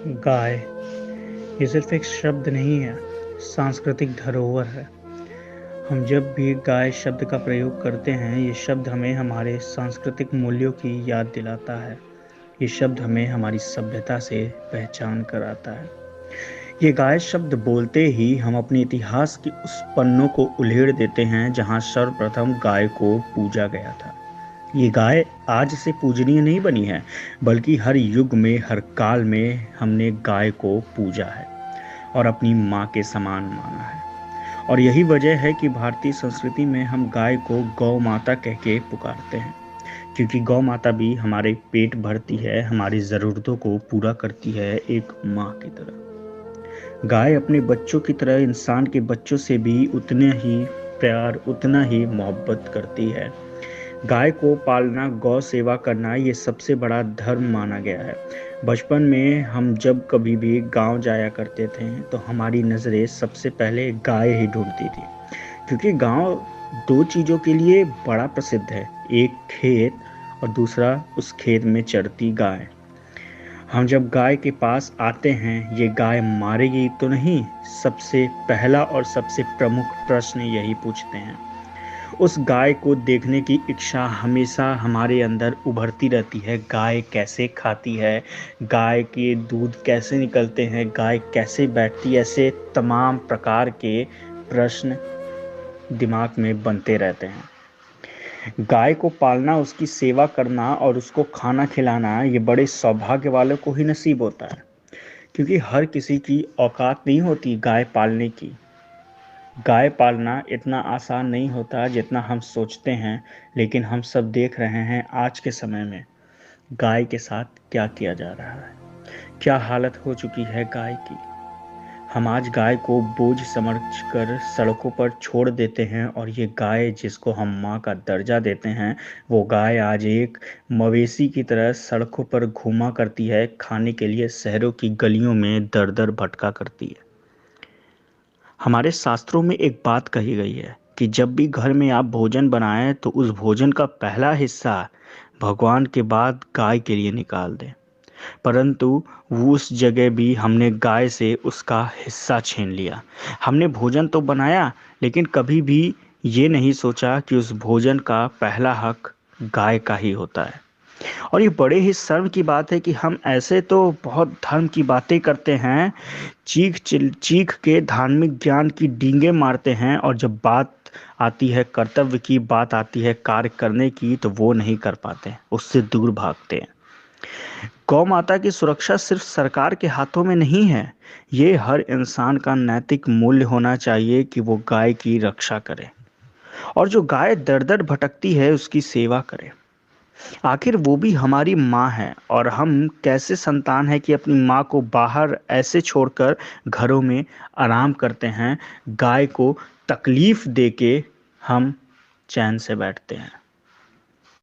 गाय ये सिर्फ एक शब्द नहीं है, सांस्कृतिक धरोहर है। हम जब भी गाय शब्द का प्रयोग करते हैं, ये शब्द हमें हमारे सांस्कृतिक मूल्यों की याद दिलाता है। ये शब्द हमें हमारी सभ्यता से पहचान कराता है। ये गाय शब्द बोलते ही हम अपने इतिहास के उस पन्नों को उल्हेड़ देते हैं जहां सर्वप्रथम गाय को पूजा गया था। ये गाय आज से पूजनीय नहीं बनी है, बल्कि हर युग में, हर काल में हमने गाय को पूजा है और अपनी माँ के समान माना है। और यही वजह है कि भारतीय संस्कृति में हम गाय को गौ माता कह के पुकारते हैं, क्योंकि गौ माता भी हमारे पेट भरती है, हमारी ज़रूरतों को पूरा करती है एक माँ की तरह। गाय अपने बच्चों की तरह इंसान के बच्चों से भी उतने ही प्यार, उतना ही मोहब्बत करती है। गाय को पालना, गौ सेवा करना, ये सबसे बड़ा धर्म माना गया है। बचपन में हम जब कभी भी गांव जाया करते थे तो हमारी नज़रें सबसे पहले गाय ही ढूंढती थी, क्योंकि गांव दो चीज़ों के लिए बड़ा प्रसिद्ध है, एक खेत और दूसरा उस खेत में चरती गाय। हम जब गाय के पास आते हैं, ये गाय मारेगी तो नहीं, सबसे पहला और सबसे प्रमुख प्रश्न यही पूछते हैं। उस गाय को देखने की इच्छा हमेशा हमारे अंदर उभरती रहती है। गाय कैसे खाती है, गाय के दूध कैसे निकलते हैं, गाय कैसे बैठती है, ऐसे तमाम प्रकार के प्रश्न दिमाग में बनते रहते हैं। गाय को पालना, उसकी सेवा करना और उसको खाना खिलाना, ये बड़े सौभाग्य वालों को ही नसीब होता है, क्योंकि हर किसी की औकात नहीं होती गाय पालने की। गाय पालना इतना आसान नहीं होता जितना हम सोचते हैं, लेकिन हम सब देख रहे हैं आज के समय में गाय के साथ क्या किया जा रहा है, क्या हालत हो चुकी है गाय की। हम आज गाय को बोझ समझकर सड़कों पर छोड़ देते हैं, और ये गाय जिसको हम माँ का दर्जा देते हैं, वो गाय आज एक मवेशी की तरह सड़कों पर घूमा करती है, खाने के लिए शहरों की गलियों में दर दर भटका करती है। हमारे शास्त्रों में एक बात कही गई है कि जब भी घर में आप भोजन बनाएं तो उस भोजन का पहला हिस्सा भगवान के बाद गाय के लिए निकाल दें। परंतु उस जगह भी हमने गाय से उसका हिस्सा छीन लिया। हमने भोजन तो बनाया, लेकिन कभी भी ये नहीं सोचा कि उस भोजन का पहला हक गाय का ही होता है। और ये बड़े ही शर्म की बात है कि हम ऐसे तो बहुत धर्म की बातें करते हैं, चीख के धार्मिक ज्ञान की डींगे मारते हैं, और जब बात आती है कर्तव्य की, बात आती है कार्य करने की, तो वो नहीं कर पाते, उससे दूर भागते हैं। गौ माता की सुरक्षा सिर्फ सरकार के हाथों में नहीं है, ये हर इंसान का नैतिक मूल्य होना चाहिए कि वो गाय की रक्षा करे, और जो गाय दर दर भटकती है उसकी सेवा करे। आखिर वो भी हमारी माँ है, और हम कैसे संतान हैं कि अपनी माँ को बाहर ऐसे छोड़कर घरों में आराम करते हैं। गाय को तकलीफ देके हम चैन से बैठते हैं।